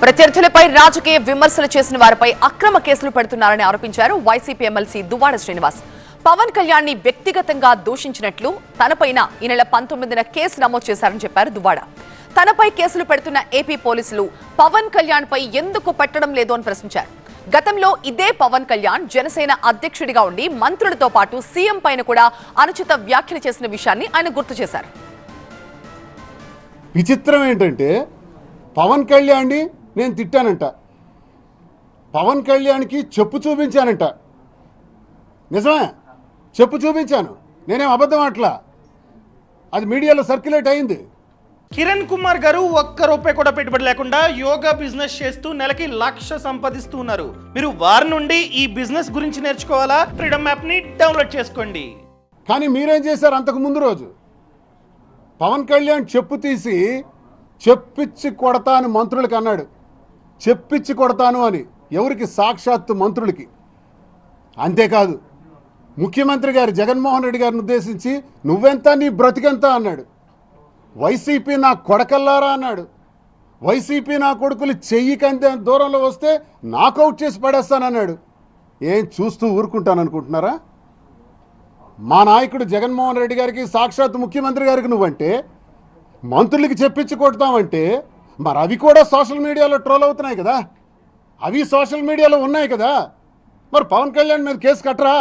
ప్రత్యర్థులపై రాజకీయ విమర్శలు చేసిన వారిపై అక్రమ కేసులు పెడుతున్నారని ఆరోపించారు వైసీపీ ఎమ్మెల్సీ దువ్వాడ శ్రీనివాస్. పవన్ కళ్యాణ్ ని వ్యక్తిగతంగా దూషించినట్లు తనపైన ఈ నెల 19న కేసు నమోదు చేశారని చెప్పారు దువ్వాడ. తనపై కేసులు పెడుతున్న ఏపీ పోలీసులు పవన్ కళ్యాణ్ పై ఎందుకు పెట్టడం లేదు అని ప్రశ్నించారు. గతంలో ఇదే పవన్ కళ్యాణ్ జనసేన అధ్యక్షుడిగా ఉండి మంత్రులతో పాటు సీఎం పైన కూడా అనుచిత వ్యాఖ్యలు చేసిన విషయాన్ని ఆయన గుర్తు చేశారు. విచిత్రం ఏంటంటే పవన్ కళ్యాణ్ని నేను తిట్టానంట, పవన్ కళ్యాణ్కి చెప్పు చూపించానంట. నిజమే, చెప్పు చూపించాను, నేనేం అబద్ధం అట్లా. అది మీడియాలో సర్క్యులేట్ అయింది. కిరణ్ కుమార్ గారు ఒక్క రూపాయి కూడా పెట్టుబడి లేకుండా యోగా బిజినెస్ చేస్తూ నెలకి 1,00,000 సంపాదిస్తూ ఉన్నారు. మీరు వారి నుండి ఈ బిజినెస్ గురించి నేర్చుకోవాలా? ఫ్రీడమ్ యాప్ ని డౌన్లోడ్ చేసుకోండి. కానీ మీరేం చేశారు? అంతకు ముందు రోజు పవన్ కళ్యాణ్ చెప్పు తీసి చెప్పిచ్చి కొడతాను మంత్రులకి అన్నాడు. చెప్పిచ్చి కొడతాను అని ఎవరికి? సాక్షాత్తు మంత్రులకి. అంతేకాదు, ముఖ్యమంత్రి గారు జగన్మోహన్ రెడ్డి గారిని ఉద్దేశించి నువ్వెంత, నీ బ్రతికెంత అన్నాడు. వైసీపీ నా కొడకల్లారా అన్నాడు. వైసీపీ నా కొడుకులు చెయ్యికంతే దూరంలో వస్తే నాకౌట్ చేసి పడేస్తానన్నాడు. ఏం చూస్తూ ఊరుకుంటాననుకుంటున్నారా? మా నాయకుడు జగన్మోహన్ రెడ్డి గారికి, సాక్షాత్ ముఖ్యమంత్రి గారికి నువ్వంటే, మంత్రులకి చెప్పించి కొడతామంటే, మరి అవి కూడా సోషల్ మీడియాలో ట్రోల్ అవుతున్నాయి కదా, అవి సోషల్ మీడియాలో ఉన్నాయి కదా. మరి పవన్ కళ్యాణ్ మీద కేసు కట్టరా?